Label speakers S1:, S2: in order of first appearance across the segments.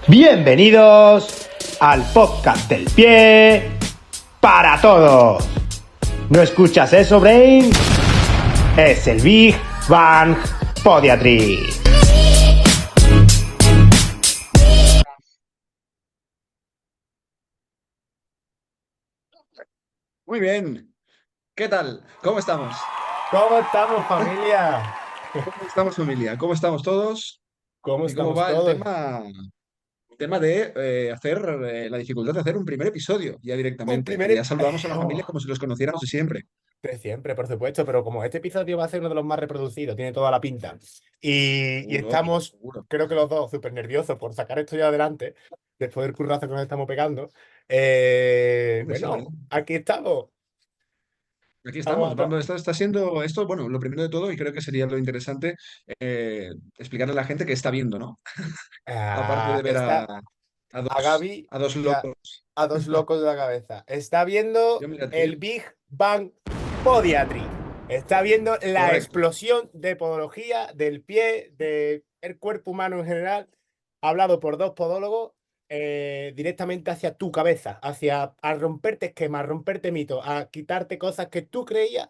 S1: Bienvenidos al podcast del pie para todos. ¿No escuchas eso, Brain? Es el Big Bang Podiatry.
S2: Muy bien. ¿Qué tal? ¿Cómo estamos?
S1: ¿Cómo estamos, familia?
S2: ¿Cómo estamos, familia? ¿Cómo estamos todos?
S1: ¿Cómo
S2: ¿Y cómo
S1: estamos
S2: va el
S1: todos?
S2: tema? El tema de hacer la dificultad de hacer un primer episodio ya
S1: Un
S2: directamente,
S1: primer...
S2: que ya saludamos a la familia
S1: Oh,
S2: como si los conociéramos de siempre.
S1: de siempre, por supuesto, pero como este episodio va a ser uno de los más reproducidos, tiene toda la pinta. Y
S2: Seguro,
S1: estamos,
S2: seguro.
S1: creo que los dos, súper nerviosos por sacar esto ya adelante, después del currazo que nos estamos pegando.
S2: Hombre, sí, ¿verdad?
S1: Bueno, aquí estamos.
S2: Aquí
S1: Vamos
S2: estamos.
S1: a to-
S2: Está siendo esto, bueno, lo primero de todo, y creo que sería lo interesante, explicarle a la gente que está viendo, ¿no? Aparte de ver
S1: Está a Gaby
S2: a dos
S1: y
S2: locos.
S1: a dos locos de la cabeza. Está
S2: Yo
S1: viendo
S2: mira,
S1: el Big Bang Podiatry. Está viendo la
S2: correcto.
S1: explosión de podología del pie, del cuerpo humano en general, hablado por dos podólogos directamente hacia tu cabeza, hacia a romperte esquemas, a romperte mitos, a quitarte cosas que tú creías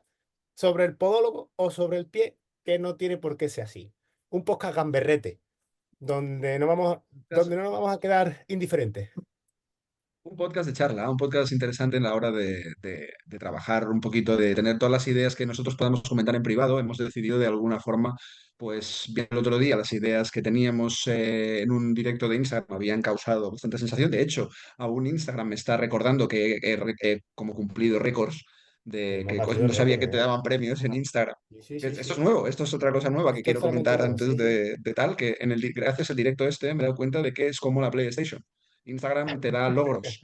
S1: sobre el podólogo o sobre el pie que no tiene por qué ser así. Un podcast gamberrete donde no nos vamos a quedar indiferentes.
S2: Un podcast de charla, un podcast interesante en la hora de trabajar un poquito, de tener todas las ideas que nosotros podamos comentar en privado. Hemos decidido de alguna forma, pues bien, el otro día las ideas que teníamos en un directo de Instagram habían causado bastante sensación. De hecho, aún Instagram me está recordando que he como cumplido récords
S1: Que
S2: de
S1: hemos
S2: que
S1: batido
S2: no sabía
S1: récords,
S2: que te
S1: ¿eh?
S2: daban premios en Instagram.
S1: Sí, sí, sí,
S2: Esto es
S1: sí.
S2: nuevo, esto es otra cosa nueva que
S1: Esto es
S2: quiero
S1: totalmente
S2: comentar
S1: nuevo,
S2: antes
S1: sí, sí.
S2: de tal, que gracias al directo este me he dado cuenta de que es como la PlayStation. Instagram te da logros.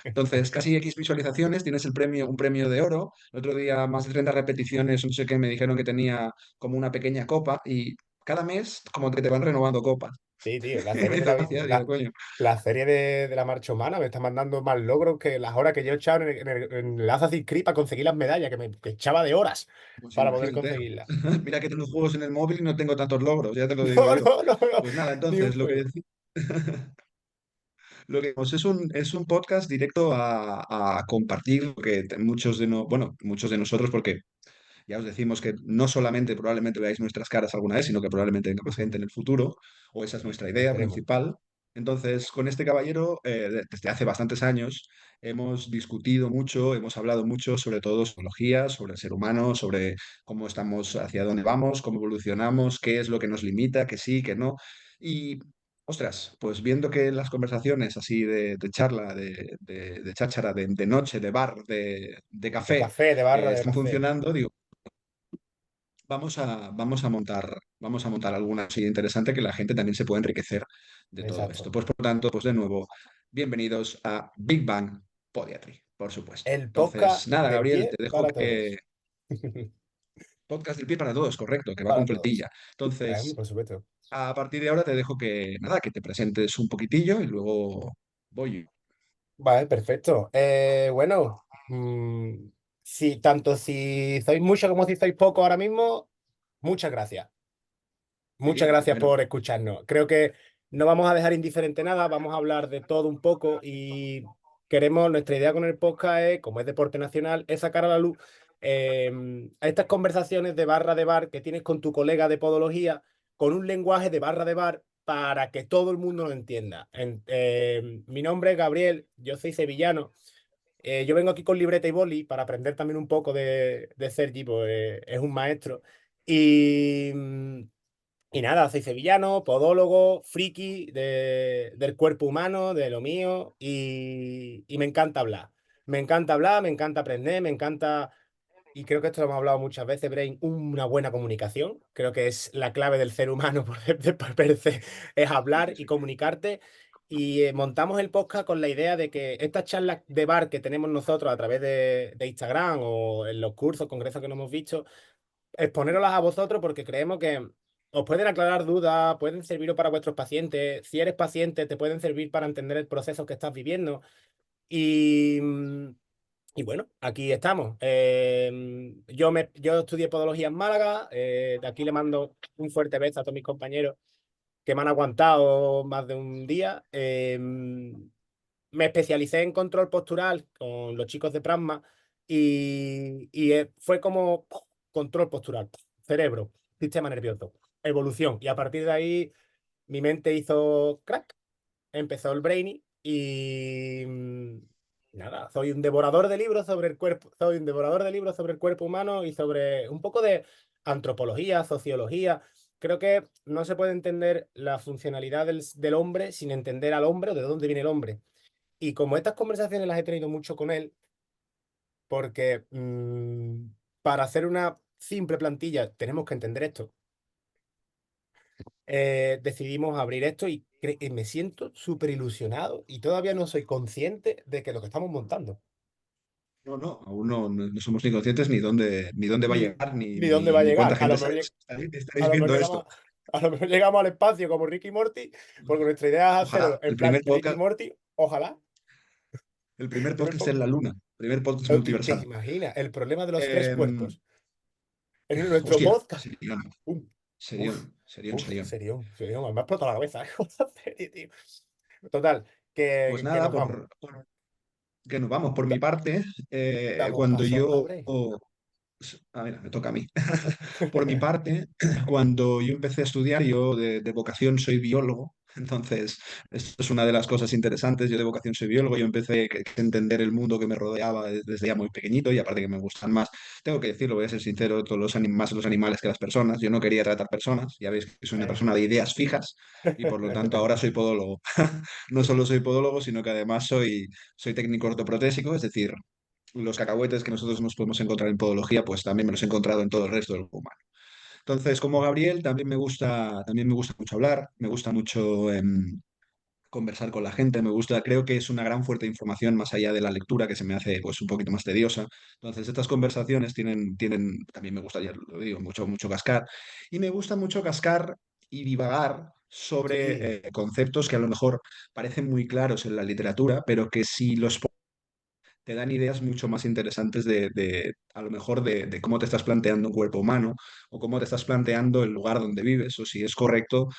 S2: Entonces, casi X visualizaciones, tienes el premio, un premio de oro. El otro día, más de 30 repeticiones, no sé qué, me dijeron que tenía como una pequeña copa y cada mes como que te van renovando copas.
S1: Sí, tío, la
S2: Y me
S1: serie
S2: hizo gracia, digo, coño,
S1: la serie de la marcha humana me está mandando más logros que las horas que yo he echado en el Assassin's Creed para conseguir las medallas, que echaba de horas
S2: pues
S1: para poder
S2: imagínate.
S1: conseguirlas.
S2: Mira que tengo juegos en el móvil y no tengo tantos logros, ya te lo digo
S1: No,
S2: yo.
S1: no, no, no,
S2: Pues nada,
S1: ni un
S2: entonces,
S1: pelo.
S2: lo que pues es un podcast directo a compartir lo que muchos de, no, bueno, muchos de nosotros, porque ya os decimos que no solamente probablemente veáis nuestras caras alguna vez, sino que probablemente venga más gente en el futuro, o esa es nuestra idea
S1: Esperemos.
S2: principal. Entonces, con este caballero, desde hace bastantes años, hemos discutido mucho, hemos hablado mucho sobre todo psicología, sobre el ser humano, sobre cómo estamos, hacia dónde vamos, cómo evolucionamos, qué es lo que nos limita, que sí, que no. Y, ostras, pues viendo que las conversaciones así de charla, de cháchara, de noche, de bar, de
S1: De
S2: café,
S1: café, de barra de
S2: están
S1: café.
S2: funcionando, digo, vamos a montar alguna así interesante que la gente también se pueda enriquecer de todo esto.
S1: Exacto.
S2: Pues por tanto, pues de nuevo, bienvenidos a Big Bang Podiatry, por supuesto.
S1: El
S2: Entonces,
S1: podcast
S2: nada,
S1: del
S2: Gabriel,
S1: pie
S2: te dejo
S1: para
S2: que
S1: todos.
S2: podcast del pie para todos, correcto, que va
S1: Para todos.
S2: completilla. Entonces,
S1: Por supuesto.
S2: a partir de ahora te dejo que nada, que te presentes un poquitillo y luego voy yo.
S1: Vale, perfecto. Bueno, sí, tanto si sois mucho como si sois poco ahora mismo, muchas gracias.
S2: Muy
S1: Muchas
S2: bien,
S1: gracias
S2: primero.
S1: por escucharnos. Creo que no vamos a dejar indiferente nada, vamos a hablar de todo un poco y nuestra idea con el podcast es, como es deporte nacional, es sacar a la luz a estas conversaciones de barra de bar que tienes con tu colega de podología, con un lenguaje de barra de bar para que todo el mundo lo entienda. Mi nombre es Gabriel, yo soy sevillano. Yo vengo aquí con libreta y boli para aprender también un poco de Sergi, pues es un maestro. Y, y nada, soy sevillano, podólogo, friki del cuerpo humano, de lo mío, y me encanta hablar. Me encanta hablar, me encanta aprender, me encanta, y creo que esto lo hemos hablado muchas veces, Brain, una buena comunicación. Creo que es la clave del ser humano por per se, es hablar y comunicarte. Y montamos el podcast con la idea de que estas charlas de bar que tenemos nosotros a través de Instagram o en los cursos, congresos que no hemos visto, exponerlas a vosotros porque creemos que os pueden aclarar dudas, pueden servir para vuestros pacientes. Si eres paciente, te pueden servir para entender el proceso que estás viviendo. Y, y bueno, aquí estamos. Yo estudié podología en Málaga. De aquí le mando un fuerte beso a todos mis compañeros que me han aguantado más de un día. Me especialicé en control postural con los chicos de Prasma y fue como control postural, cerebro, sistema nervioso, evolución. Y a partir de ahí mi mente hizo crack, empezó el brainy y nada, soy un devorador de libros sobre el cuerpo, soy un devorador de libros sobre el cuerpo humano y sobre un poco de antropología, sociología. Creo que no se puede entender la funcionalidad del hombre sin entender al hombre o de dónde viene el hombre. Y como estas conversaciones las he tenido mucho con él, porque para hacer una simple plantilla tenemos que entender esto, decidimos abrir esto y me siento súper ilusionado y todavía no soy consciente de que lo que estamos montando,
S2: No, no, aún no somos ni conscientes ni dónde va a
S1: ni,
S2: llegar, ni,
S1: ni dónde
S2: ni,
S1: va a
S2: ni
S1: llegar.
S2: cuánta gente estaréis
S1: A lo mejor
S2: viendo
S1: llegamos,
S2: esto.
S1: a lo mejor llegamos al espacio como Ricky y Morty, porque nuestra idea es
S2: Ojalá,
S1: hacerlo en plan Ricky y Morty, ojalá.
S2: el primer
S1: Primer
S2: podcast en
S1: podcast.
S2: la Luna, primer podcast
S1: ¿Te
S2: multiversal.
S1: imaginas? El problema de los tres
S2: Em,
S1: cuerpos. En nuestro
S2: hostia,
S1: podcast.
S2: serión,
S1: Uf, uf,
S2: serión, serión, serión.
S1: serión, me ha explotado la cabeza, ¿eh? Esta serie, tío. Total,
S2: Pues
S1: que
S2: nada,
S1: nos vamos.
S2: que nos vamos. Por mi
S1: Da-
S2: parte,
S1: damos
S2: cuando
S1: paso a
S2: yo...
S1: Bray.
S2: A ver, me toca a mí. Por mi parte, cuando yo empecé a estudiar, yo de vocación soy biólogo, entonces esto es una de las cosas interesantes. Yo de vocación soy biólogo, yo empecé a entender el mundo que me rodeaba desde ya muy pequeñito y aparte que me gustan más, tengo que decirlo, voy a ser sincero, todos más los animales que las personas. Yo no quería tratar personas, ya veis que soy una
S1: Eh.
S2: persona de ideas fijas y por lo tanto ahora soy podólogo. No solo soy podólogo, sino que además soy técnico ortoprotésico, es decir, los cacahuetes que nosotros nos podemos encontrar en podología, pues también me los he encontrado en todo el resto del cuerpo humano. Entonces, como Gabriel, también me gusta mucho hablar, me gusta mucho conversar con la gente, me gusta, creo que es una gran fuente de información más allá de la lectura que se me hace pues un poquito más tediosa. Entonces, estas conversaciones también me gusta, ya lo digo, mucho, mucho cascar. Y me gusta mucho cascar y divagar
S1: Sí,
S2: sobre conceptos que a lo mejor parecen muy claros en la literatura, pero que si los te dan ideas mucho más interesantes a lo mejor de cómo te estás planteando un cuerpo humano o cómo te estás planteando el lugar donde vives o si es correcto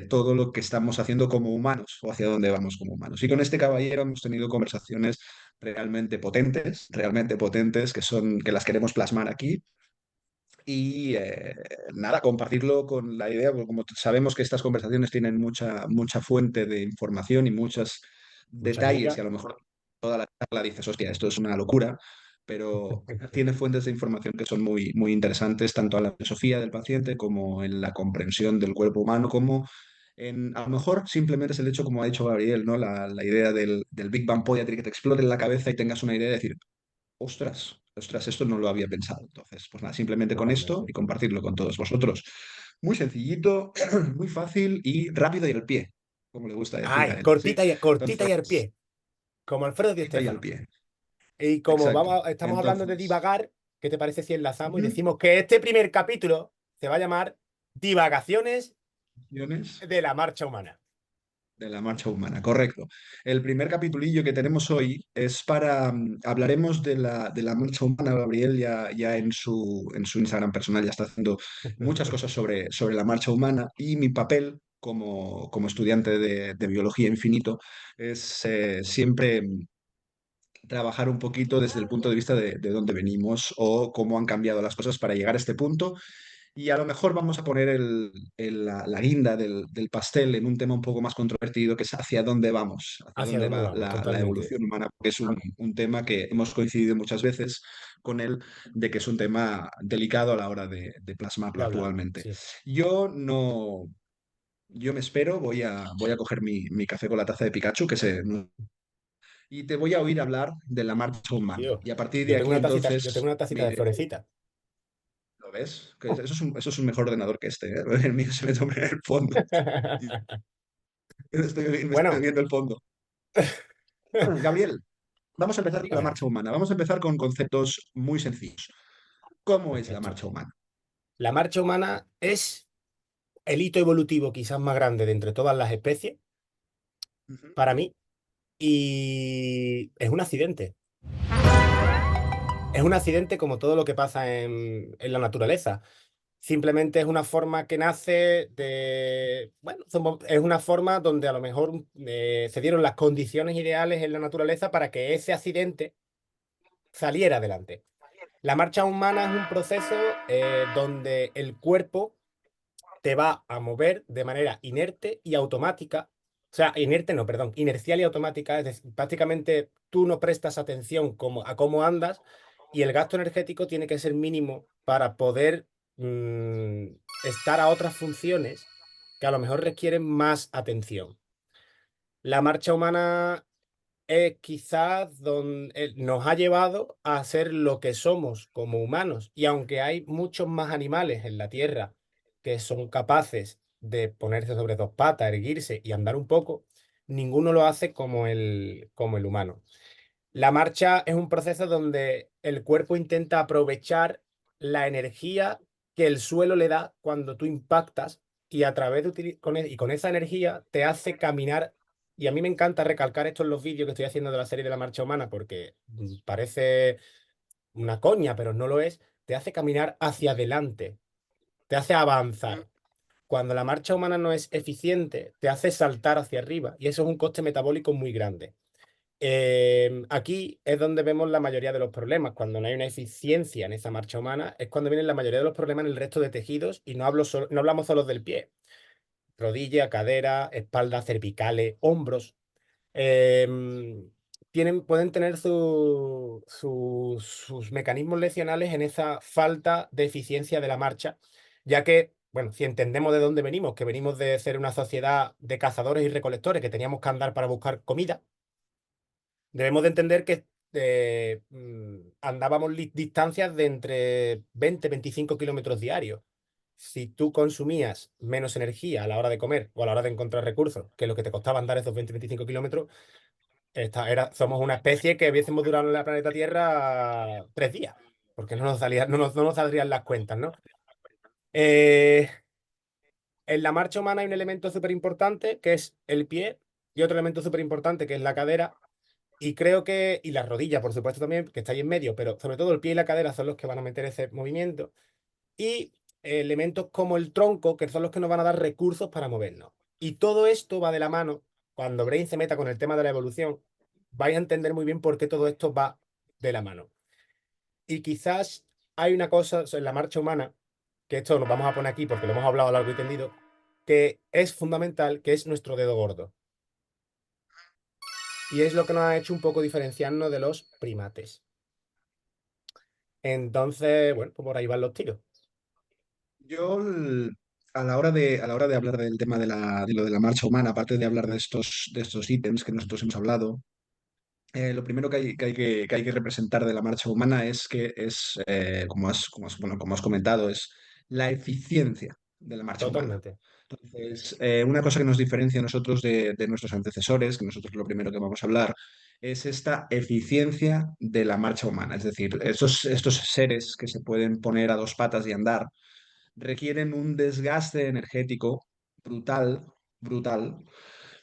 S2: todo lo que estamos haciendo como humanos o hacia dónde vamos como humanos. Y con este caballero hemos tenido conversaciones realmente potentes que las queremos plasmar aquí. Y nada, compartirlo con la idea, porque como sabemos que estas conversaciones tienen mucha, mucha fuente de información y muchos
S1: mucha
S2: detalles, y
S1: miga.
S2: a lo mejor toda la charla dices, hostia, esto es una locura, pero tiene fuentes de información que son muy, muy interesantes, tanto a la filosofía del paciente como en la comprensión del cuerpo humano, como a lo mejor simplemente es el hecho, como ha dicho Gabriel, ¿no? La idea del Big Bang Podiatry, que te explote en la cabeza y tengas una idea de decir, ostras, ostras, esto no lo había pensado. Entonces, pues nada, simplemente con esto
S1: Totalmente.
S2: y compartirlo con todos vosotros. Muy sencillito, muy fácil y rápido y al pie, como le gusta decir a
S1: Ay,
S2: él, ¿sí?
S1: cortita
S2: Entonces,
S1: y al pie, como Alfredo Di
S2: quita y al
S1: Stéfano.
S2: pie.
S1: Y como
S2: Exacto.
S1: vamos, estamos hablando de
S2: Entonces,
S1: divagar, ¿qué te parece si enlazamos y
S2: ujú,
S1: decimos que este primer capítulo se va a llamar Divagaciones
S2: acciones
S1: de la marcha humana?
S2: de la marcha humana, correcto. El primer capitulillo que tenemos hoy es hablaremos de la marcha humana. Gabriel ya en su Instagram personal ya está haciendo muchas cosas sobre la marcha humana y mi papel como estudiante de biología infinito es siempre trabajar un poquito desde el punto de vista de dónde venimos o cómo han cambiado las cosas para llegar a este punto y a lo mejor vamos a poner la guinda del pastel en un tema un poco más controvertido, que es hacia dónde vamos, hacia
S1: ¿Hacia
S2: dónde
S1: dónde
S2: va
S1: vamos?
S2: la
S1: Totalmente.
S2: evolución humana, porque es un tema que hemos coincidido muchas veces con él, de que es un tema delicado a la hora de
S1: De
S2: plasmarlo
S1: hablar,
S2: actualmente.
S1: sí.
S2: Yo no... Yo me espero, voy a coger mi café con la taza de Pikachu, y te voy a oír hablar de la marcha humana.
S1: Tío,
S2: Y a partir de aquí,
S1: yo tengo
S2: entonces,
S1: una tacita
S2: me
S1: de
S2: iré.
S1: florecita.
S2: ¿Lo ves? Eso es un mejor ordenador que este, ¿eh? El mío se me toma en el fondo. Y me estoy
S1: Bueno,
S2: viendo el fondo. Gabriel, vamos a empezar con la
S1: dígame.
S2: marcha humana. Vamos a empezar con conceptos muy sencillos. ¿Cómo es la
S1: Perfecto.
S2: marcha humana?
S1: La marcha humana es el hito evolutivo quizás más grande de entre todas las especies,
S2: Ujú.
S1: para mí, y es un accidente. Es un accidente como todo lo que pasa en la naturaleza. Simplemente es una forma que nace de, bueno, es una forma donde a lo mejor se dieron las condiciones ideales en la naturaleza para que ese accidente saliera adelante. La marcha humana es un proceso donde el cuerpo te va a mover de manera inerte y automática. O sea, inerte no, perdón, inercial y automática. Es decir, prácticamente tú no prestas atención a cómo andas y el gasto energético tiene que ser mínimo para poder mm, estar a otras funciones que a lo mejor requieren más atención. La marcha humana quizás nos ha llevado a ser lo que somos como humanos. Y aunque hay muchos más animales en la Tierra que son capaces de ponerse sobre dos patas, erguirse y andar un poco, ninguno lo hace como el humano. La marcha es un proceso donde el cuerpo intenta aprovechar la energía que el suelo le da cuando tú impactas y a través de y con esa energía te hace caminar. Y a mí me encanta recalcar esto en los vídeos que estoy haciendo de la serie de la marcha humana porque parece una coña, pero no lo es. Te hace caminar hacia adelante, te hace avanzar. Cuando la marcha humana no es eficiente, te hace saltar hacia arriba y eso es un coste metabólico muy grande. Aquí es donde vemos la mayoría de los problemas. Cuando no hay una eficiencia en esa marcha humana, es cuando vienen la mayoría de los problemas en el resto de tejidos y no hablamos solo del pie. Rodilla, cadera, espalda, cervicales, hombros. Em, pueden tener sus mecanismos lesionales en esa falta de eficiencia de la marcha, ya que, bueno, si entendemos de dónde venimos, que venimos de ser una sociedad de cazadores y recolectores, que teníamos que andar para buscar comida, debemos de entender que andábamos distancias de entre 20 y 25 kilómetros diarios. Si tú consumías menos energía a la hora de comer o a la hora de encontrar recursos que lo que te costaba andar esos 20-25 kilómetros, somos una especie que hubiésemos durado en la planeta Tierra 3 días, porque no nos saldrían las cuentas, ¿no? Eh, en la marcha humana hay un elemento súper importante que es el pie y otro elemento súper importante que es la cadera. Y creo y la rodilla, por supuesto, también, que está ahí en medio, pero sobre todo el pie y la cadera son los que van a meter ese movimiento. Y elementos como el tronco, que son los que nos van a dar recursos para movernos. Y todo esto va de la mano. Cuando Brain se meta con el tema de la evolución, vais a entender muy bien por qué todo esto va de la mano. Y quizás hay una cosa en la marcha humana, que esto nos vamos a poner aquí porque lo hemos hablado a largo y tendido, que es fundamental, que es nuestro dedo gordo. Y es lo que nos ha hecho un poco diferenciarnos de los primates. Entonces, bueno, pues por ahí van los tiros.
S2: Yo, a la hora de hablar del tema de lo de la marcha humana, aparte de hablar de estos ítems que nosotros hemos hablado, lo primero que hay que representar de la marcha humana es que es, como has comentado, es la eficiencia de la marcha humana.
S1: Totalmente.
S2: Entonces, una cosa que nos diferencia a nosotros de nuestros antecesores, que nosotros lo primero que vamos a hablar, es esta eficiencia de la marcha humana. Es decir, estos seres que se pueden poner a dos patas y andar requieren un desgaste energético brutal, brutal,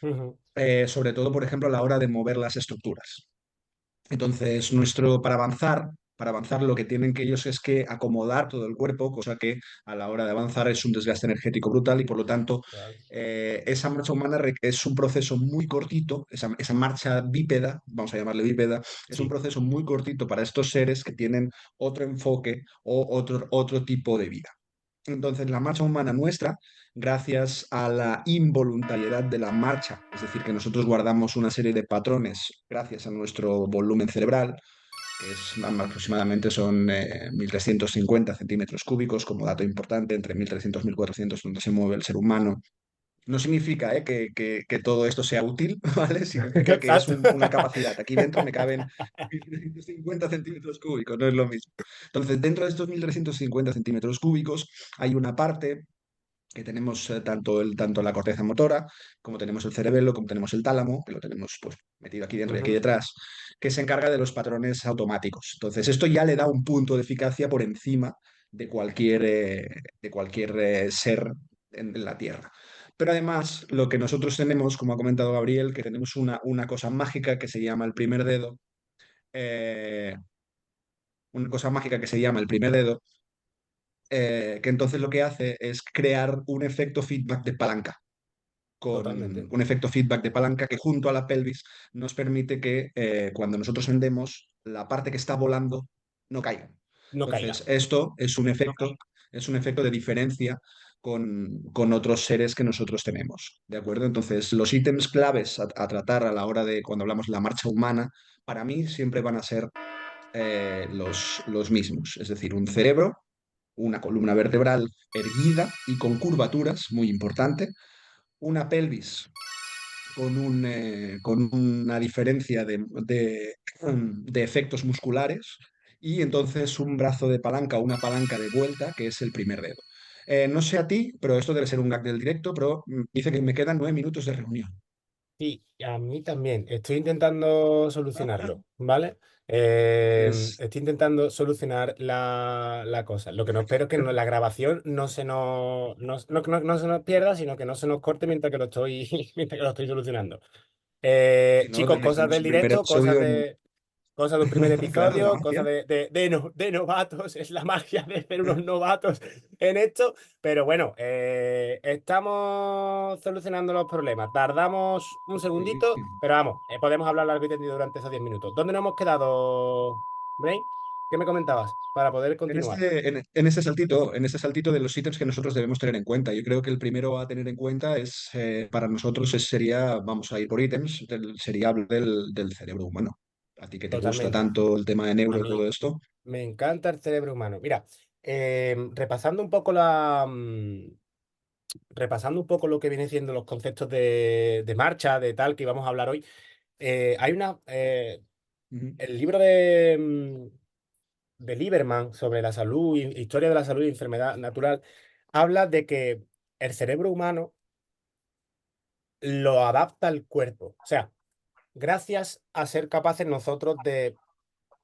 S1: Ujú.
S2: sobre todo, por ejemplo, a la hora de mover las estructuras. Entonces, para avanzar, lo que tienen que ellos es que acomodar todo el cuerpo, cosa que a la hora de avanzar es un desgaste energético brutal y por lo tanto
S1: Claro.
S2: esa marcha humana es un proceso muy cortito, esa marcha bípeda, vamos a llamarle bípeda, es un
S1: Sí.
S2: proceso muy cortito para estos seres que tienen otro enfoque o otro tipo de vida. Entonces, la marcha humana nuestra, gracias a la involuntariedad de la marcha, es decir, que nosotros guardamos una serie de patrones gracias a nuestro volumen cerebral, que aproximadamente son 1.350 centímetros cúbicos, como dato importante, entre 1.300 y 1.400 donde se mueve el ser humano. No significa que todo esto sea útil, ¿vale? Significa que es
S1: Exacto.
S2: una capacidad. Aquí dentro me caben 1.350 centímetros cúbicos, no es lo mismo. Entonces, dentro de estos 1.350 centímetros cúbicos hay una parte que tenemos tanto la corteza motora, como tenemos el cerebelo, como tenemos el tálamo, que lo tenemos pues, metido aquí dentro y aquí
S1: Ujú.
S2: detrás, que se encarga de los patrones automáticos. Entonces, esto ya le da un punto de eficacia por encima de cualquier ser en la Tierra. Pero además, lo que nosotros tenemos, como ha comentado Gabriel, que tenemos una cosa mágica que se llama el primer dedo, eh, una cosa mágica que se llama el primer dedo, que entonces lo que hace es crear un efecto feedback de palanca, con
S1: Totalmente.
S2: un efecto feedback de palanca que junto a la pelvis nos permite que cuando nosotros hendemos, la parte que está volando no caiga.
S1: No caiga.
S2: Entonces, esto es un efecto de diferencia con otros seres que nosotros tenemos, ¿de acuerdo? Entonces, los ítems claves a tratar a la hora de cuando hablamos de la marcha humana, para mí siempre van a ser los mismos, es decir, un cerebro, una columna vertebral erguida y con curvaturas, muy importante, una pelvis con una diferencia de efectos musculares y entonces un brazo de palanca o una palanca de vuelta, que es el primer dedo. No sé a ti, pero esto debe ser un gag del directo, pero dice que me quedan 9 minutos de reunión.
S1: Sí, a mí también. Estoy intentando solucionarlo, ¿vale?
S2: Pues
S1: Estoy intentando solucionar la cosa. Lo que no espero es que la grabación no se nos pierda, sino que no se nos corte mientras que lo estoy, mientras que lo estoy solucionando.
S2: si no,
S1: Chicos, cosas
S2: tenemos
S1: del
S2: un primer
S1: directo,
S2: episodio
S1: cosas de un primer
S2: claro, de
S1: episodio,
S2: magia.
S1: cosas de novatos, es la magia de ser unos novatos en esto, pero bueno, estamos solucionando los problemas. Tardamos un segundito, pero vamos, podemos hablar largo y tendido durante esos 10 minutos. ¿Dónde nos hemos quedado, Brain? ¿Qué me comentabas? Para poder continuar.
S2: En este saltito de los ítems que nosotros debemos tener en cuenta, yo creo que el primero a tener en cuenta es, para nosotros, sería, vamos a ir por ítems, sería hablar del cerebro humano. A ti que te gusta
S1: Totalmente.
S2: tanto el tema de
S1: A
S2: neuro y todo
S1: mí
S2: esto.
S1: me encanta el cerebro humano. Mira, repasando un poco repasando un poco lo que viene siendo los conceptos de marcha, de tal, que íbamos a hablar hoy, hay
S2: Ujú,
S1: el libro de Lieberman sobre la salud, historia de la salud y enfermedad natural, habla de que el cerebro humano lo adapta al cuerpo. O sea, gracias a ser capaces nosotros de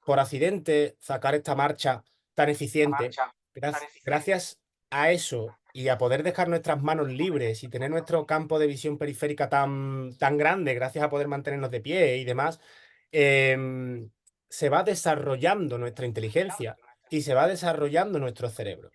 S1: por accidente sacar esta marcha tan eficiente, gracias a eso y a poder dejar nuestras manos libres y tener nuestro campo de visión periférica tan grande, gracias a poder mantenernos de pie y demás, em, se va desarrollando nuestra inteligencia y se va desarrollando nuestro cerebro.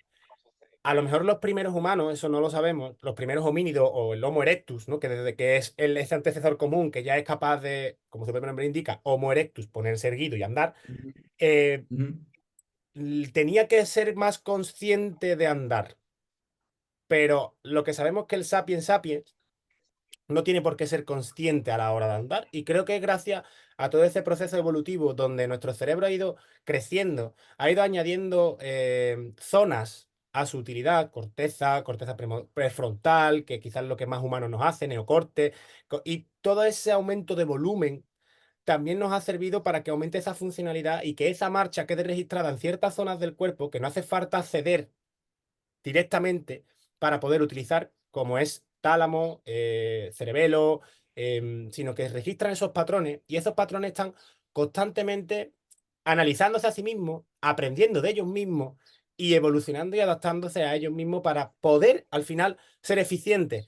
S1: A lo mejor los primeros humanos, eso no lo sabemos, los primeros homínidos o el Homo erectus, ¿no? Que desde que es ese antecesor común que ya es capaz de, como su propio nombre indica, Homo erectus, ponerse erguido y andar,
S2: ujú,
S1: eh,
S2: ujú.
S1: tenía que ser más consciente de andar. Pero lo que sabemos es que el sapiens sapiens no tiene por qué ser consciente a la hora de andar. Y creo que es gracias a todo ese proceso evolutivo donde nuestro cerebro ha ido creciendo, ha ido añadiendo zonas a su utilidad, corteza prefrontal, que quizás es lo que más humanos nos hace, neocorte, y todo ese aumento de volumen también nos ha servido para que aumente esa funcionalidad y que esa marcha quede registrada en ciertas zonas del cuerpo que no hace falta acceder directamente para poder utilizar, como es tálamo, cerebelo, sino que registran esos patrones y esos patrones están constantemente analizándose a sí mismos, aprendiendo de ellos mismos y evolucionando y adaptándose a ellos mismos para poder al final ser eficientes.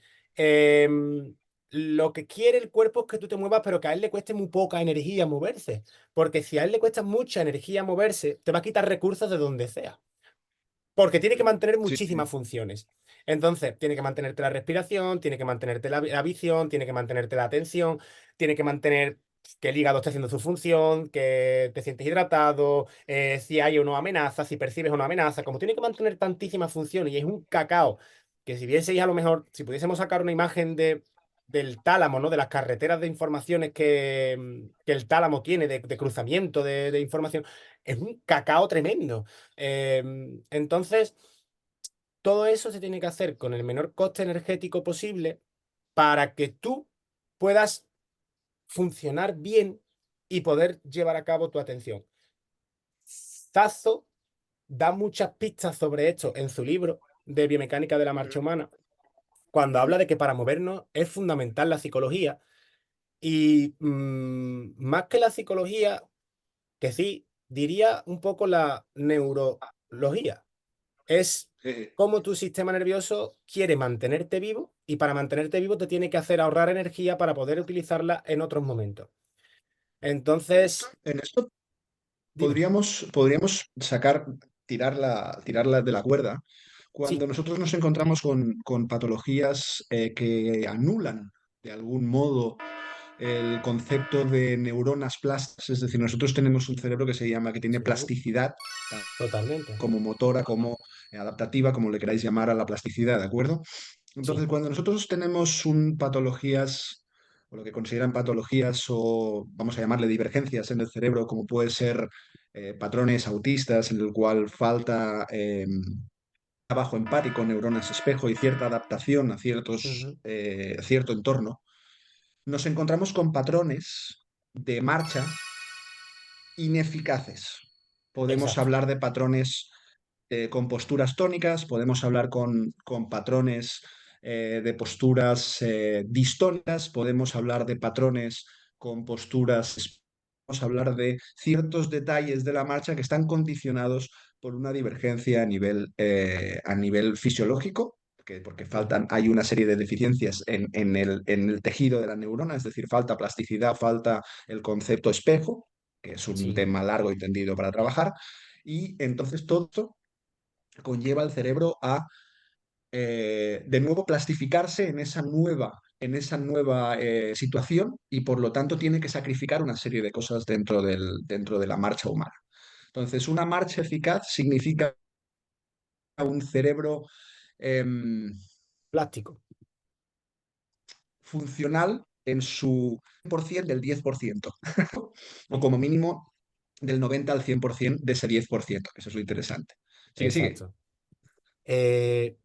S1: Lo que quiere el cuerpo es que tú te muevas, pero que a él le cueste muy poca energía moverse. Porque si a él le cuesta mucha energía moverse, te va a quitar recursos de donde sea. Porque tiene que mantener
S2: Sí, sí.
S1: muchísimas funciones. Entonces, tiene que mantenerte la respiración, tiene que mantenerte la visión, tiene que mantenerte la atención, tiene que mantener que el hígado esté haciendo su función, que te sientes hidratado, si hay o no amenaza, si percibes una amenaza, como tiene que mantener tantísimas funciones y es un cacao, que si vieseis a lo mejor, si pudiésemos sacar una imagen del tálamo, ¿no? De las carreteras de informaciones que el tálamo tiene, de cruzamiento de información, es un cacao tremendo. Entonces, todo eso se tiene que hacer con el menor coste energético posible para que tú puedas funcionar bien y poder llevar a cabo tu atención. Sazo da muchas pistas sobre esto en su libro de biomecánica de la marcha humana, cuando habla de que para movernos es fundamental la psicología y más que la psicología, que sí, diría un poco la neurología. Es cómo tu sistema nervioso quiere mantenerte vivo y para mantenerte vivo te tiene que hacer ahorrar energía para poder utilizarla en otros momentos. Entonces,
S2: En esto
S1: dime.
S2: podríamos sacar. tirarla de la cuerda, cuando
S1: Sí,
S2: nosotros nos encontramos con patologías que anulan de algún modo el concepto de neuronas plásticas, es decir, nosotros tenemos un cerebro que tiene
S1: sí,
S2: plasticidad,
S1: totalmente.
S2: como motora, como adaptativa, como le queráis llamar a la plasticidad, ¿de acuerdo?
S1: Sí.
S2: Entonces, cuando nosotros tenemos patologías, o lo que consideran patologías, o vamos a llamarle divergencias en el cerebro, como puede ser patrones autistas, en el cual falta trabajo empático, neuronas espejo y cierta adaptación a
S1: Ujú.
S2: cierto entorno, nos encontramos con patrones de marcha ineficaces. Podemos
S1: Exacto.
S2: hablar de patrones con posturas tónicas, podemos hablar con patrones de posturas distónicas, podemos hablar de patrones con posturas, podemos hablar de ciertos detalles de la marcha que están condicionados por una divergencia a nivel fisiológico. Porque
S1: Ujú.
S2: hay una serie de deficiencias en el tejido de la neurona, es decir, falta plasticidad, falta el concepto espejo, que es un
S1: Sí,
S2: tema largo y tendido para trabajar, y entonces todo esto conlleva al cerebro a, de nuevo, plastificarse en esa nueva situación y por lo tanto tiene que sacrificar una serie de cosas dentro de la marcha humana. Entonces, una marcha eficaz significa un cerebro em,
S1: plástico.
S2: funcional en su 100% del 10%, o como mínimo del 90 al 100% de ese 10%, que eso es lo interesante. Sigue, sigue.
S1: Exacto.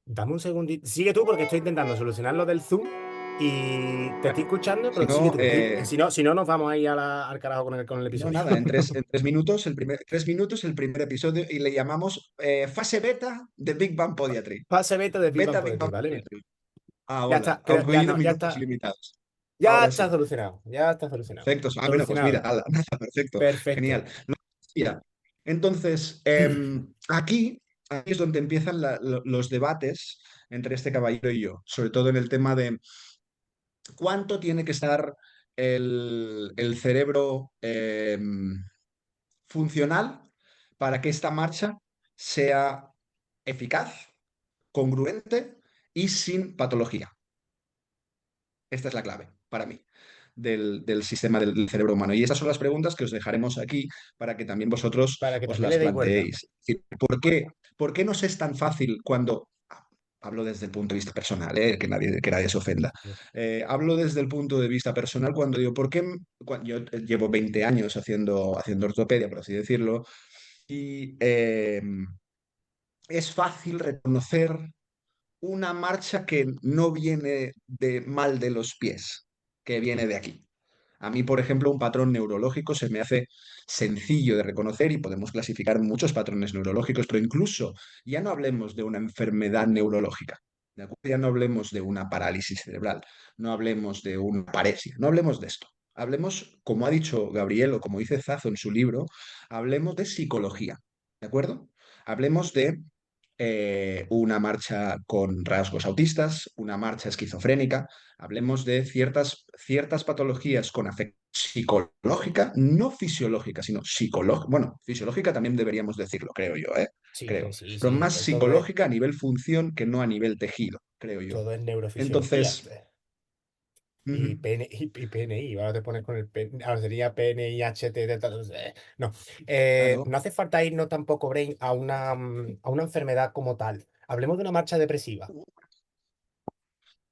S1: Dame un segundito. Sigue tú porque estoy intentando solucionar lo del Zoom y te estoy escuchando,
S2: Si
S1: pero sigue
S2: no,
S1: tú. Si no, nos vamos ahí al carajo con el
S2: no,
S1: episodio.
S2: nada, en 3 minutos, 3 minutos el primer episodio y le llamamos fase beta de Big Bang Podiatry.
S1: Fase beta de Big Bang
S2: Beta Big
S1: Poetry,
S2: Bang
S1: ¿vale?
S2: Podiatry. Ah,
S1: Ya
S2: hola.
S1: está, ya
S2: Aunque
S1: no, ya
S2: minutos
S1: está.
S2: limitados.
S1: Ya
S2: Ahora
S1: está
S2: sí.
S1: solucionado. Ya está solucionado.
S2: Perfecto. Ah, bueno, pues mira,
S1: Solucionado.
S2: ala, nada, perfecto. Genial.
S1: Perfecto.
S2: Lo que decía. Entonces, aquí es donde empiezan los debates entre este caballero y yo, sobre todo en el tema de cuánto tiene que estar el cerebro funcional para que esta marcha sea eficaz, congruente y sin patología. Esta es la clave para mí del sistema del cerebro humano. Y esas son las preguntas que os dejaremos aquí para que también vosotros
S1: Para que
S2: os
S1: también
S2: las
S1: le deis vuelta.
S2: planteéis. Es decir, por qué nos es tan fácil cuando... Hablo desde el punto de vista personal, que nadie se ofenda. Hablo desde el punto de vista personal cuando digo, ¿por qué? Yo llevo 20 años haciendo ortopedia, por así decirlo, y es fácil reconocer una marcha que no viene de mal de los pies, que viene de aquí. A mí, por ejemplo, un patrón neurológico se me hace sencillo de reconocer y podemos clasificar muchos patrones neurológicos, pero incluso ya no hablemos de una enfermedad neurológica, ¿de acuerdo? Ya no hablemos de una parálisis cerebral, no hablemos de una paresia, no hablemos de esto. Hablemos, como ha dicho Gabriel o como dice Zazo en su libro, hablemos de psicología, ¿de acuerdo? Hablemos de una marcha con rasgos autistas, una marcha esquizofrénica. Hablemos de ciertas patologías con afección psicológica, no fisiológica, sino psicológica. Bueno, fisiológica también deberíamos decirlo, creo yo, ¿eh?
S1: Sí,
S2: Creo.
S1: sí,
S2: Pero
S1: sí.
S2: más
S1: Todo es,
S2: psicológica a nivel función que no a nivel tejido, creo yo.
S1: todo es neurofisiología.
S2: Entonces,
S1: Y,
S2: ujú,
S1: PNI, ahora te pones con el ahora sería PNIHT, no.
S2: claro,
S1: No hace falta irnos tampoco, Brain, a una enfermedad como tal. Hablemos de una marcha depresiva.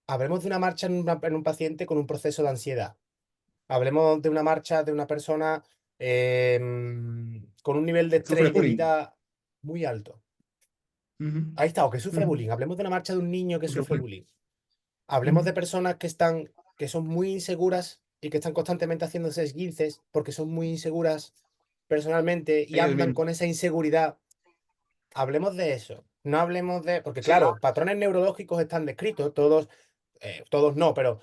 S1: Hablemos de una marcha en un paciente con un proceso de ansiedad. Hablemos de una marcha de una persona con un nivel de estrés
S2: sufre
S1: y de
S2: bullying.
S1: vida muy alto.
S2: Ujú,
S1: Ahí está, o que sufre
S2: ujú,
S1: bullying. Hablemos de una marcha de un niño que
S2: sufre
S1: sufre
S2: bullying.
S1: bullying. Hablemos
S2: Ujú,
S1: de personas que son muy inseguras y que están constantemente haciéndose esguinces porque son muy inseguras personalmente y
S2: ellos
S1: andan
S2: mismos.
S1: con esa inseguridad. Hablemos de eso. No hablemos de, porque
S2: Sí,
S1: claro, patrones neurológicos están descritos, todos no, pero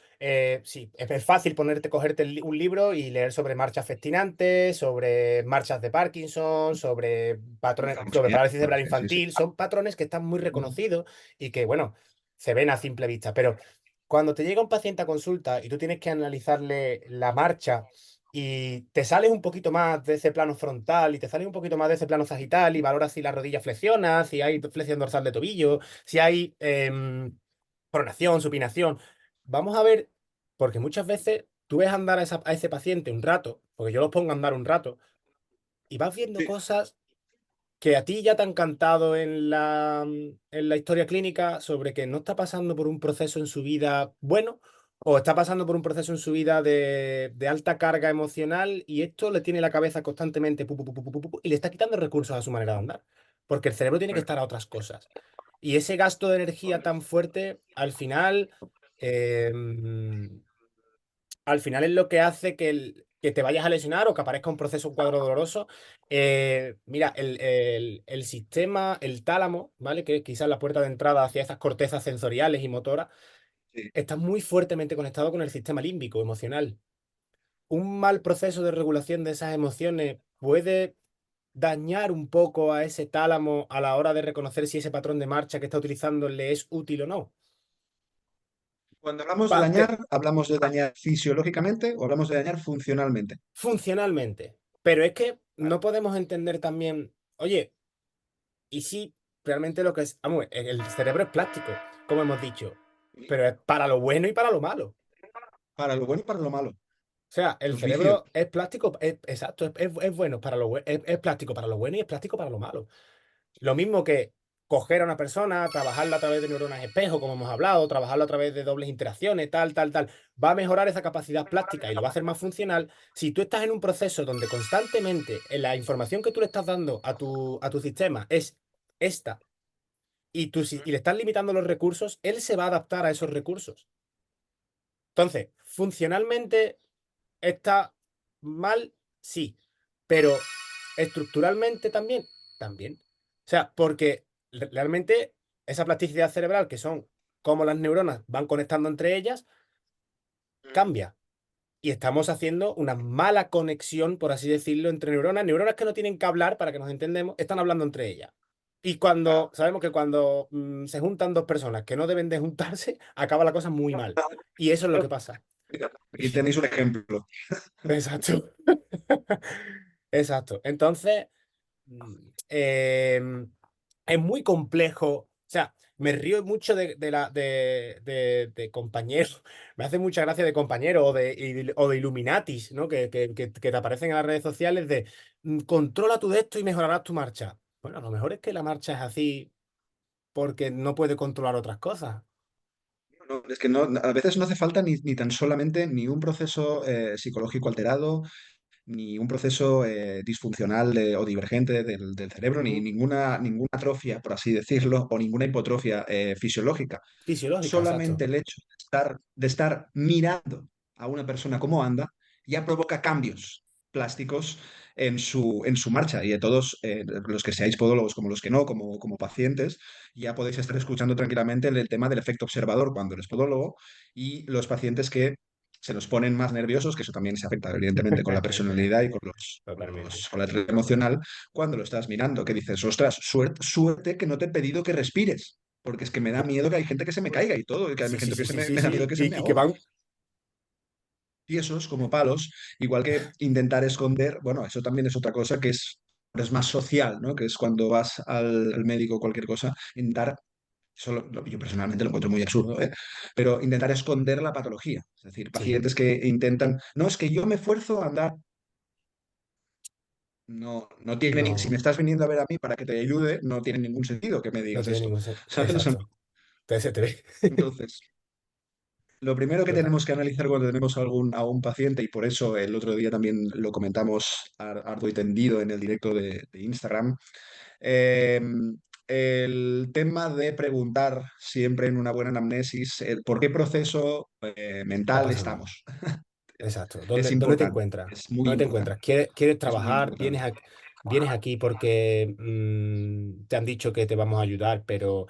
S1: sí, es fácil cogerte un libro y leer sobre marchas festinantes, sobre marchas de Parkinson, sobre patrones,
S2: estamos
S1: sobre
S2: genial.
S1: parálisis cerebral
S2: Sí, sí.
S1: infantil. Son patrones que están muy
S2: Ujú,
S1: reconocidos y que, bueno, se ven a simple vista. Pero cuando te llega un paciente a consulta y tú tienes que analizarle la marcha y te sales un poquito más de ese plano frontal y te sales un poquito más de ese plano sagital y valoras si la rodilla flexiona, si hay flexión dorsal de tobillo, si hay pronación, supinación. Vamos a ver, porque muchas veces tú ves andar a ese paciente un rato, porque yo los pongo a andar un rato, y vas viendo
S2: Sí.
S1: cosas que a ti ya te han cantado en la historia clínica sobre que no está pasando por un proceso en su vida bueno o está pasando por un proceso en su vida de alta carga emocional y esto le tiene la cabeza constantemente y le está quitando recursos a su manera de andar, porque el cerebro tiene que estar a otras cosas. Y ese gasto de energía tan fuerte, al final es lo que hace que te vayas a lesionar o que aparezca un proceso, un cuadro doloroso. Mira, el sistema, el tálamo, ¿vale? Que es quizás la puerta de entrada hacia esas cortezas sensoriales y motoras,
S2: Sí.
S1: está muy fuertemente conectado con el sistema límbico emocional. Un mal proceso de regulación de esas emociones puede dañar un poco a ese tálamo a la hora de reconocer si ese patrón de marcha que está utilizando le es útil o no.
S2: Cuando hablamos de
S1: Pa- te-
S2: dañar, ¿hablamos de dañar fisiológicamente o hablamos de dañar funcionalmente?
S1: Funcionalmente. Pero es que
S2: Vale.
S1: no podemos entender también, oye, y si realmente lo que es, vamos, el cerebro es plástico, como hemos dicho, pero es para lo bueno y para lo malo. O
S2: Para lo bueno y para lo malo.
S1: sea, el
S2: Los vicios.
S1: cerebro es plástico, exacto, es bueno para lo bueno, es plástico para lo bueno y es plástico para lo malo. Lo mismo que coger a una persona, trabajarla a través de neuronas espejo, como hemos hablado, trabajarlo a través de dobles interacciones, tal, va a mejorar esa capacidad plástica y lo va a hacer más funcional. Si tú estás en un proceso donde constantemente la información que tú le estás dando a tu sistema es esta y le estás limitando los recursos, él se va a adaptar a esos recursos. Entonces, funcionalmente está mal, sí, pero estructuralmente también, también. O sea, porque realmente esa plasticidad cerebral, que son cómo las neuronas van conectando entre ellas, cambia. Y estamos haciendo una mala conexión, por así decirlo, entre neuronas. Neuronas que no tienen que hablar, para que nos entendemos, están hablando entre ellas. Y
S2: Claro.
S1: cuando sabemos que cuando se juntan dos personas que no deben de juntarse, acaba la cosa muy mal. Y eso es lo que pasa.
S2: Aquí tenéis un ejemplo.
S1: Exacto. Exacto. Entonces, mm, es muy complejo. O sea, me río mucho de compañeros. Me hace mucha gracia de compañeros o de Illuminatis, ¿no? Que te aparecen en las redes sociales de controla tu de esto y mejorarás tu marcha. Bueno, a lo mejor es que la marcha es así porque no puede controlar otras cosas.
S2: No, es que no, a veces no hace falta ni tan solamente ni un proceso psicológico alterado, ni un proceso disfuncional o divergente del cerebro, ni
S1: Ujú.
S2: ninguna atrofia, por así decirlo, o ninguna hipotrofia fisiológica.
S1: Fisiológica,
S2: Solamente
S1: exacto.
S2: el hecho de estar mirando a una persona cómo anda ya provoca cambios plásticos en su marcha. Y de todos los que seáis podólogos como los que no, como pacientes, ya podéis estar escuchando tranquilamente el tema del efecto observador cuando eres podólogo y los pacientes que se nos ponen más nerviosos, que eso también se afecta evidentemente con la personalidad y
S1: Totalmente.
S2: con la red emocional, cuando lo estás mirando, que dices, ostras, suerte que no te he pedido que respires, porque es que me da miedo que hay gente que se me caiga y todo, y que hay
S1: Sí, sí,
S2: gente
S1: sí,
S2: que se
S1: sí,
S2: me,
S1: sí,
S2: me da
S1: sí.
S2: miedo que se me
S1: Y que
S2: ahogue.
S1: van.
S2: Tiesos como palos, igual que intentar esconder, bueno, eso también es otra cosa que es más social, ¿no? Que es cuando vas al médico o cualquier cosa, intentar, yo personalmente lo encuentro muy absurdo, ¿eh? Pero intentar esconder la patología. Es decir,
S1: Sí,
S2: pacientes que intentan, no, es que yo me esfuerzo a andar. No, no tiene, si me
S1: no,
S2: estás viniendo a ver a mí para que te ayude, no tiene ningún sentido que me
S1: no
S2: digas
S1: tiene
S2: esto.
S1: ningún sentido.
S2: ¿Sabes?
S1: Exacto. TSTV.
S2: Entonces, lo primero que
S1: Total.
S2: tenemos que analizar cuando tenemos a un paciente, y por eso el otro día también lo comentamos arduo y tendido en el directo de Instagram, eh, el tema de preguntar siempre en una buena anamnesis el por qué proceso
S1: Está
S2: mental
S1: pasando.
S2: estamos.
S1: Exacto.
S2: Es
S1: Dónde te
S2: importante,
S1: encuentras?
S2: es muy
S1: ¿Dónde te
S2: importante,
S1: encuentras? ¿Quieres
S2: es muy
S1: trabajar?
S2: importante.
S1: Vienes aquí porque te han dicho que te vamos a ayudar, pero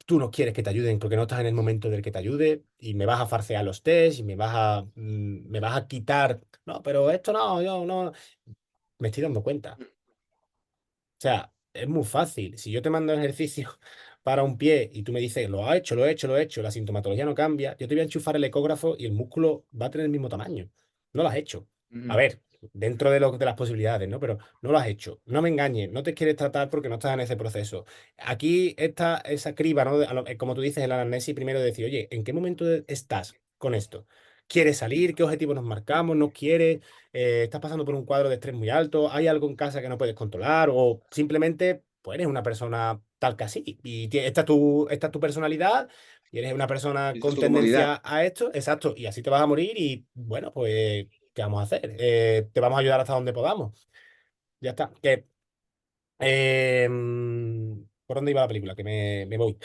S1: tú no quieres que te ayuden porque no estás en el momento del que te ayude y me vas a farsear los test y me vas a quitar. No, pero esto no, yo no. Me estoy dando cuenta. O sea, es muy fácil. Si yo te mando ejercicio para un pie y tú me dices, lo ha hecho, lo he hecho, lo he hecho, la sintomatología no cambia, yo te voy a enchufar el ecógrafo y el músculo va a tener el mismo tamaño. No lo has hecho. A
S2: Ujú.
S1: ver, dentro de las posibilidades, ¿no? Pero no lo has hecho. No me engañes, no te quieres tratar porque no estás en ese proceso. Aquí está esa criba, ¿no? Como tú dices, el anamnesis primero de decir, oye, ¿en qué momento estás con esto? ¿Quieres salir? ¿Qué objetivo nos marcamos? ¿No quieres? ¿Estás pasando por un cuadro de estrés muy alto? ¿Hay algo en casa que no puedes controlar? ¿O simplemente, pues, eres una persona tal que así? Y esta es tu personalidad y eres una persona
S2: Y esta es
S1: con
S2: tu comodidad.
S1: tendencia a esto, exacto, y así te vas a morir y, bueno, pues... ¿Qué vamos a hacer? Te vamos a ayudar hasta donde podamos. Ya está. ¿Por dónde iba la película? Que me voy.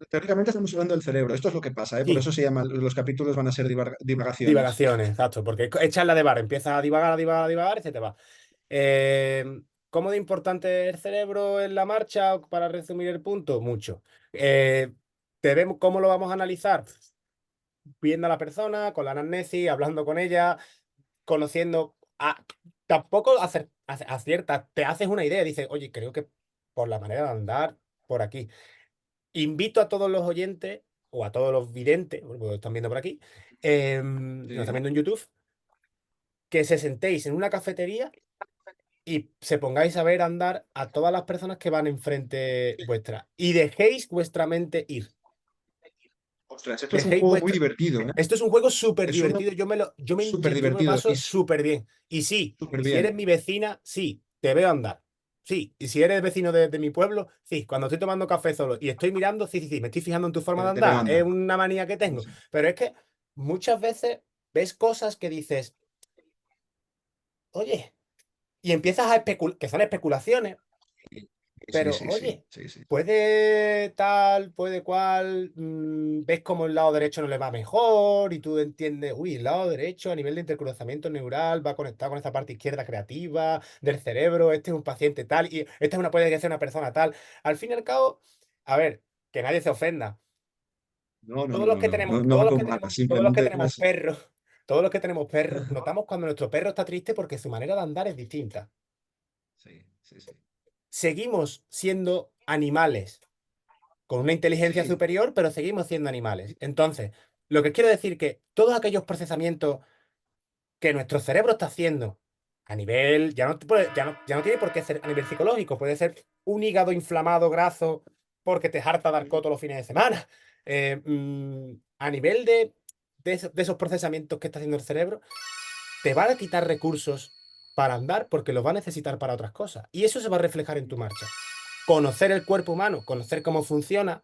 S2: Teóricamente estamos hablando del cerebro. Esto es lo que pasa, ¿eh? Por
S1: Sí,
S2: eso se llama, los capítulos van a ser divagaciones.
S1: divagaciones, exacto. Porque echarla de bar, empieza a divagar, a divagar, a divagar y se te va. ¿Cómo de importante es el cerebro en la marcha? Para resumir el punto, mucho. ¿Cómo lo vamos a analizar? Viendo a la persona, con la anamnesis, hablando con ella, conociendo. Tampoco aciertas, te haces una idea, dices, oye, creo que por la manera de andar, por aquí. Invito a todos los oyentes o a todos los videntes, porque lo están viendo por aquí, nos están
S2: Sí.
S1: viendo en YouTube, que se sentéis en una cafetería y se pongáis a ver andar a todas las personas que van enfrente vuestra y dejéis vuestra mente ir.
S2: Ostras, esto es un
S1: Dejéis
S2: juego muy
S1: vuestra.
S2: divertido, ¿eh?
S1: Esto es un juego súper
S2: Es uno
S1: divertido.
S2: súper
S1: Yo me lo
S2: divertido y
S1: paso súper bien. Y sí,
S2: súper
S1: si
S2: bien.
S1: eres mi vecina, sí, te veo andar. Sí, y si eres vecino de mi pueblo, sí, cuando estoy tomando café solo y estoy mirando, sí, sí, sí, me estoy fijando en tu forma de
S2: Te veo
S1: andar. Es
S2: andar.
S1: una manía que
S2: Sí,
S1: tengo.
S2: sí.
S1: Pero es que muchas veces ves cosas que dices, oye, y empiezas a especular, que son especulaciones.
S2: Sí,
S1: Pero,
S2: sí, sí,
S1: oye,
S2: sí, sí.
S1: puede tal, puede cual, ves como el lado derecho no le va mejor y tú entiendes, uy, el lado derecho a nivel de intercruzamiento neural va conectado con esta parte izquierda creativa del cerebro, este es un paciente tal y esta puede ser una persona tal. Al fin y al cabo, a ver, que nadie se ofenda.
S2: No, no,
S1: Todos
S2: no,
S1: los
S2: no,
S1: que
S2: no,
S1: tenemos,
S2: no, no
S1: todos
S2: va
S1: los que
S2: con malas,
S1: tenemos, todos los que
S2: simplemente
S1: tenemos perros, todos los que tenemos perros, notamos cuando nuestro perro está triste porque su manera de andar es distinta.
S2: Sí, sí, sí.
S1: Seguimos siendo animales con una inteligencia
S2: Sí,
S1: superior, pero seguimos siendo animales. Entonces, lo que quiero decir que todos aquellos procesamientos que nuestro cerebro está haciendo a nivel, ya no tiene por qué ser a nivel psicológico, puede ser un hígado inflamado, graso, porque te harta dar coto los fines de semana. A nivel de esos procesamientos que está haciendo el cerebro, te van a quitar recursos para andar porque los va a necesitar para otras cosas. Y eso se va a reflejar en tu marcha. Conocer el cuerpo humano, conocer cómo funciona,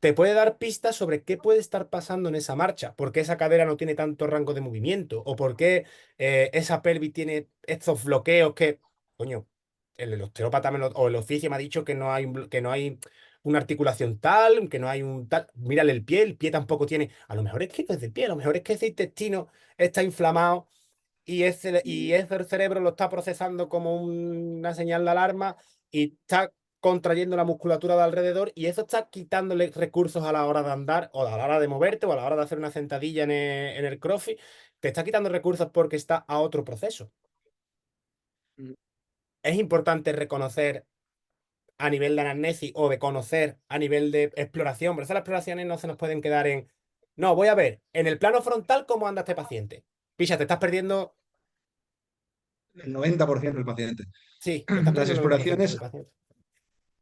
S1: te puede dar pistas sobre qué puede estar pasando en esa marcha, por qué esa cadera no tiene tanto rango de movimiento, o por qué esa pelvis tiene estos bloqueos que, coño, el osteópata o el oficio me ha dicho que no hay, que no hay una articulación tal, que no hay un tal. Mírale el pie tampoco tiene. A lo mejor es que no es del pie, a lo mejor es que ese intestino está inflamado y
S2: sí.
S1: ese el cerebro lo está procesando como una señal de alarma y está contrayendo la musculatura de alrededor y eso está quitándole recursos a la hora de andar o a la hora de moverte o a la hora de hacer una sentadilla en el CrossFit. Te está quitando recursos porque está a otro proceso. Es importante reconocer a nivel de anamnesis o de conocer a nivel de exploración. Por eso las exploraciones no se nos pueden quedar en, no, voy a ver en el plano frontal cómo anda este paciente. Picha, te estás perdiendo,
S2: El 90% del paciente.
S1: sí, te estás
S2: Las
S1: perdiendo el 90%
S2: exploraciones,
S1: del paciente.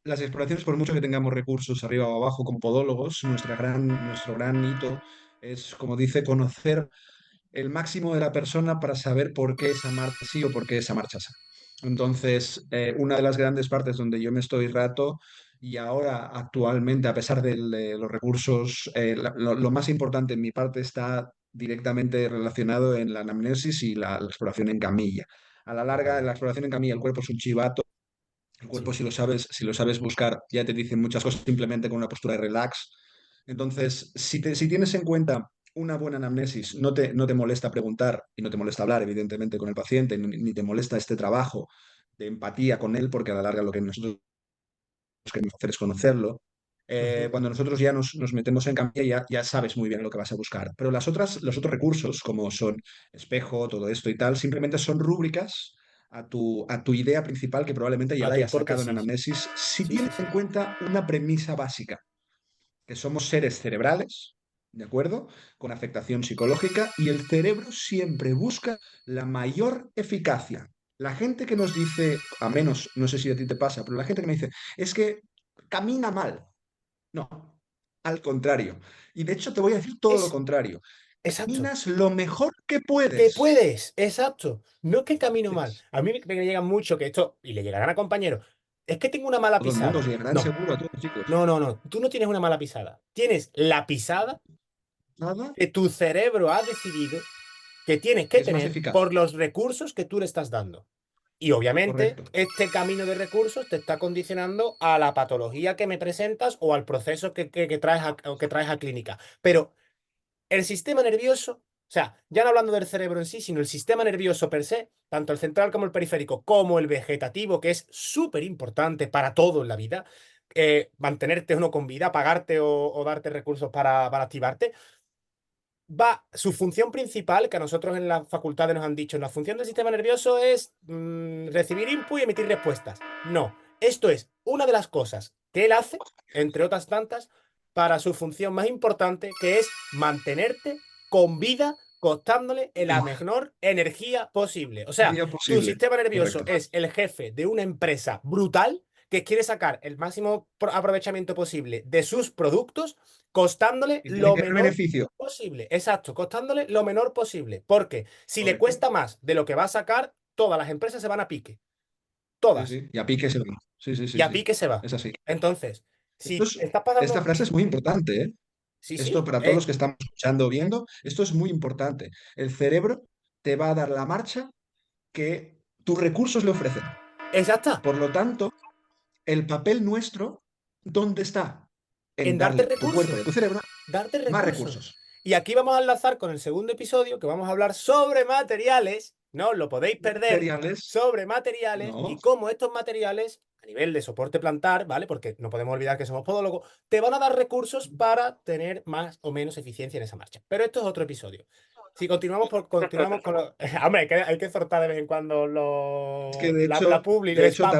S2: las exploraciones, por mucho que tengamos recursos arriba o abajo como podólogos, nuestro gran hito es, como dice, conocer el máximo de la persona para saber por qué esa marcha sí o por qué esa marcha sí. Entonces, una de las grandes partes donde yo me estoy rato y ahora actualmente, a pesar de los recursos, lo más importante en mi parte está directamente relacionado en la anamnesis y la exploración en camilla. A la larga, en la
S1: Vale,
S2: exploración en camilla, el cuerpo es un chivato. El cuerpo,
S1: sí.
S2: si lo sabes buscar, ya te dice muchas cosas simplemente con una postura de relax. Entonces, si tienes en cuenta una buena anamnesis, no te molesta preguntar y no te molesta hablar, evidentemente, con el paciente, ni te molesta este trabajo de empatía con él, porque a la larga lo que nosotros queremos hacer es conocerlo.
S1: Ujú.
S2: Cuando nosotros ya nos metemos en camilla, ya sabes muy bien lo que vas a buscar. Pero los otros recursos, como son espejo, todo esto y tal, simplemente son rúbricas a tu idea principal que probablemente ya
S1: A
S2: la
S1: tu
S2: hayas sacado en
S1: hipótesis.
S2: anamnesis, si
S1: Sí,
S2: tienes
S1: sí, sí.
S2: en cuenta una premisa básica, que somos seres cerebrales, ¿de acuerdo? Con afectación psicológica y el cerebro siempre busca la mayor eficacia. La gente que nos dice, a menos, no sé si a ti te pasa, pero la gente que me dice, es que camina mal. No, al contrario. Y de hecho te voy a decir todo lo
S1: Es
S2: contrario.
S1: exacto.
S2: Caminas lo mejor que
S1: Que
S2: puedes.
S1: puedes, exacto. No es que camino mal.
S2: Es-
S1: A mí me llegan mucho que esto, y le llegarán a compañeros, es que tengo una mala
S2: Todo el mundo os
S1: pisada.
S2: llegarán
S1: No,
S2: seguro a todos, chicos.
S1: no. Tú no tienes una mala pisada. Tienes la pisada
S2: Nada
S1: que tu cerebro ha decidido que tienes que
S2: que es más
S1: tener
S2: eficaz.
S1: por los recursos que tú le estás dando. Y obviamente,
S2: Correcto.
S1: este camino de recursos te está condicionando a la patología que me presentas o al proceso que traes o que traes a clínica. Pero el sistema nervioso, o sea, ya no hablando del cerebro en sí, sino el sistema nervioso per se, tanto el central como el periférico, como el vegetativo, que es súper importante para todo en la vida, mantenerte uno con vida, pagarte o darte recursos para activarte, su función principal, que a nosotros en la facultad nos han dicho, la función del sistema nervioso es recibir input y emitir respuestas. No, esto es una de las cosas que él hace, entre otras tantas, para su función más importante, que es mantenerte con vida, costándole en la
S2: Sí,
S1: menor energía posible. O sea,
S2: sería
S1: tu
S2: posible.
S1: sistema nervioso
S2: Correcto.
S1: es el jefe de una empresa brutal que quiere sacar el máximo aprovechamiento posible de sus productos, costándole
S2: Y tiene
S1: lo
S2: que dar
S1: menor
S2: beneficio.
S1: posible, exacto, costándole lo menor posible. Porque si le
S2: Correcto.
S1: cuesta más de lo que va a sacar, todas las empresas se van a pique.
S2: Sí,
S1: Todas.
S2: sí. Y a pique se va. Sí, sí,
S1: Y
S2: sí,
S1: a
S2: sí.
S1: pique se va.
S2: Es así.
S1: Entonces,
S2: Esto
S1: si
S2: es,
S1: estás
S2: esta
S1: pasando.
S2: frase es muy importante, ¿eh?
S1: Sí,
S2: Esto
S1: sí.
S2: para todos los que estamos escuchando o viendo, esto es muy importante. El cerebro te va a dar la marcha que tus recursos le ofrecen.
S1: Exacta.
S2: Por lo tanto, el papel nuestro, ¿dónde está? En
S1: En darte
S2: darle a tu cuerpo y
S1: recursos.
S2: a tu cerebro
S1: Darte
S2: más
S1: recursos.
S2: recursos.
S1: Y aquí vamos a enlazar con el segundo episodio, que vamos a hablar sobre materiales. No os lo podéis perder.
S2: Materiales,
S1: Sobre materiales
S2: no,
S1: y cómo estos materiales, a nivel de soporte plantar, ¿vale? Porque no podemos olvidar que somos podólogos, te van a dar recursos para tener más o menos eficiencia en esa marcha. Pero esto es otro episodio. Si continuamos con lo... Hombre, hay que soltar de vez en cuando
S2: es que
S1: la publi, el
S2: tal
S1: spam.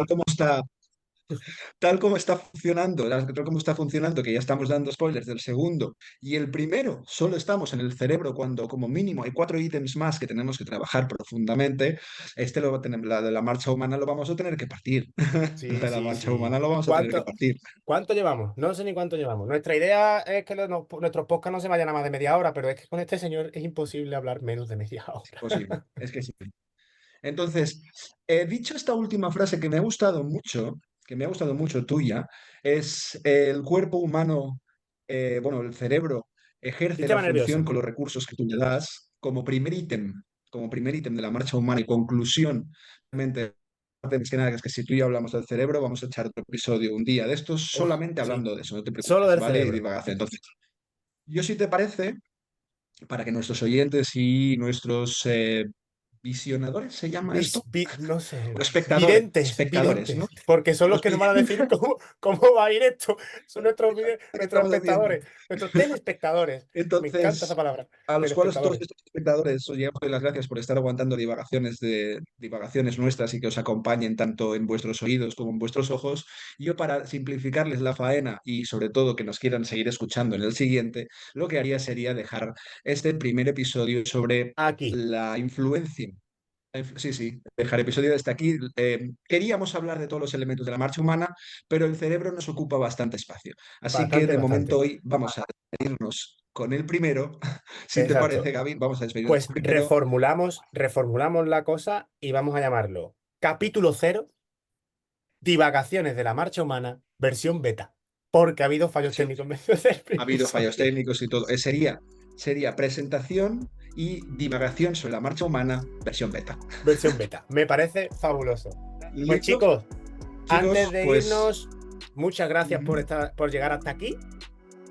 S2: tal como está funcionando, tal como está funcionando, que ya estamos dando spoilers del segundo y el primero, solo estamos en el cerebro cuando como mínimo hay 4 ítems más que tenemos que trabajar profundamente, este lo va a tener, la de la marcha humana lo vamos a tener que partir. La
S1: Sí,
S2: de la
S1: sí,
S2: marcha
S1: sí.
S2: humana lo vamos a tener que partir.
S1: ¿Cuánto llevamos? No sé ni cuánto llevamos. Nuestra idea es que nuestros podcasts no se vayan a más de media hora, pero es que con este señor es imposible hablar menos de media
S2: Es
S1: hora.
S2: posible, es que sí. Entonces, dicho esta última frase que me ha gustado mucho, que me ha gustado mucho tuya, es el cuerpo humano, bueno, el cerebro ejerce la
S1: Sistema
S2: función
S1: nervioso.
S2: con los recursos que tú le das como primer ítem de la marcha humana y conclusión. Realmente, antes que nada, es que si tú y yo hablamos del cerebro, vamos a echar otro episodio un día de estos
S1: Uf,
S2: solamente
S1: sí.
S2: hablando de eso, no te
S1: Solo
S2: preocupes,
S1: del
S2: ¿vale? Y
S1: cerebro.
S2: divagación. Entonces, yo si te parece, para que nuestros oyentes y nuestros visionadores, ¿se llama esto?
S1: No sé.
S2: O espectadores,
S1: Videntes,
S2: espectadores, ¿no?
S1: videntes. Porque son los
S2: Los
S1: que nos
S2: vi-
S1: van a decir cómo va a ir esto. Son
S2: ¿Qué
S1: nuestros
S2: estamos haciendo?
S1: espectadores, nuestros telespectadores. Me encanta esa
S2: Entonces,
S1: palabra.
S2: a los cuales a todos
S1: Telespectadores.
S2: estos espectadores os doy las gracias por estar aguantando divagaciones nuestras y que os acompañen tanto en vuestros oídos como en vuestros ojos. Yo para simplificarles la faena y sobre todo que nos quieran seguir escuchando en el siguiente, lo que haría sería dejar este primer episodio sobre
S1: Aquí.
S2: la influencia. Sí, sí, dejar episodio hasta aquí. Queríamos hablar de todos los elementos de la marcha humana, pero el cerebro nos ocupa bastante espacio. Así que
S1: Bastante,
S2: de momento
S1: bastante.
S2: hoy vamos a despedirnos con el primero. Si te
S1: Exacto.
S2: parece, Gaby, vamos a despedirnos
S1: Pues
S2: con el primero.
S1: reformulamos la cosa y vamos a llamarlo capítulo cero, divagaciones de la marcha humana, versión beta. Porque ha habido fallos
S2: Sí,
S1: técnicos en medio del
S2: ha habido fallos
S1: episodio.
S2: técnicos y todo. Sería presentación y divagación sobre la marcha humana, versión beta.
S1: Versión beta. Me parece fabuloso. Pues
S2: ¿Listo?
S1: chicos, antes
S2: Chicos,
S1: de
S2: pues
S1: irnos, muchas gracias
S2: ujú,
S1: por llegar hasta aquí.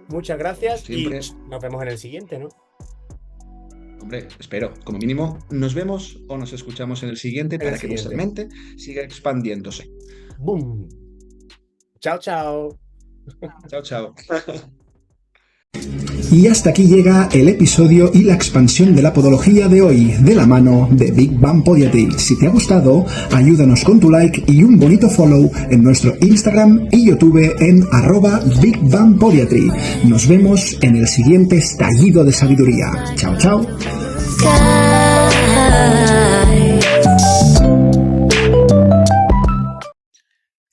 S1: Muchas
S2: como
S1: gracias y
S2: siempre,
S1: nos vemos en el siguiente, ¿no?
S2: hombre, espero, como mínimo, nos vemos o nos escuchamos en el siguiente
S1: En el
S2: para que vuestra
S1: siguiente.
S2: mente siga expandiéndose.
S1: ¡Boom! Chao, chao.
S2: Chao, chao.
S3: Y hasta aquí llega el episodio y la expansión de la podología de hoy, de la mano de Big Bang Podiatry. Si te ha gustado, ayúdanos con tu like y un bonito follow en nuestro Instagram y YouTube en @BigBangPodiatry. Nos vemos en el siguiente estallido de sabiduría. Chao, chao.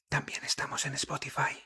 S3: También estamos en Spotify.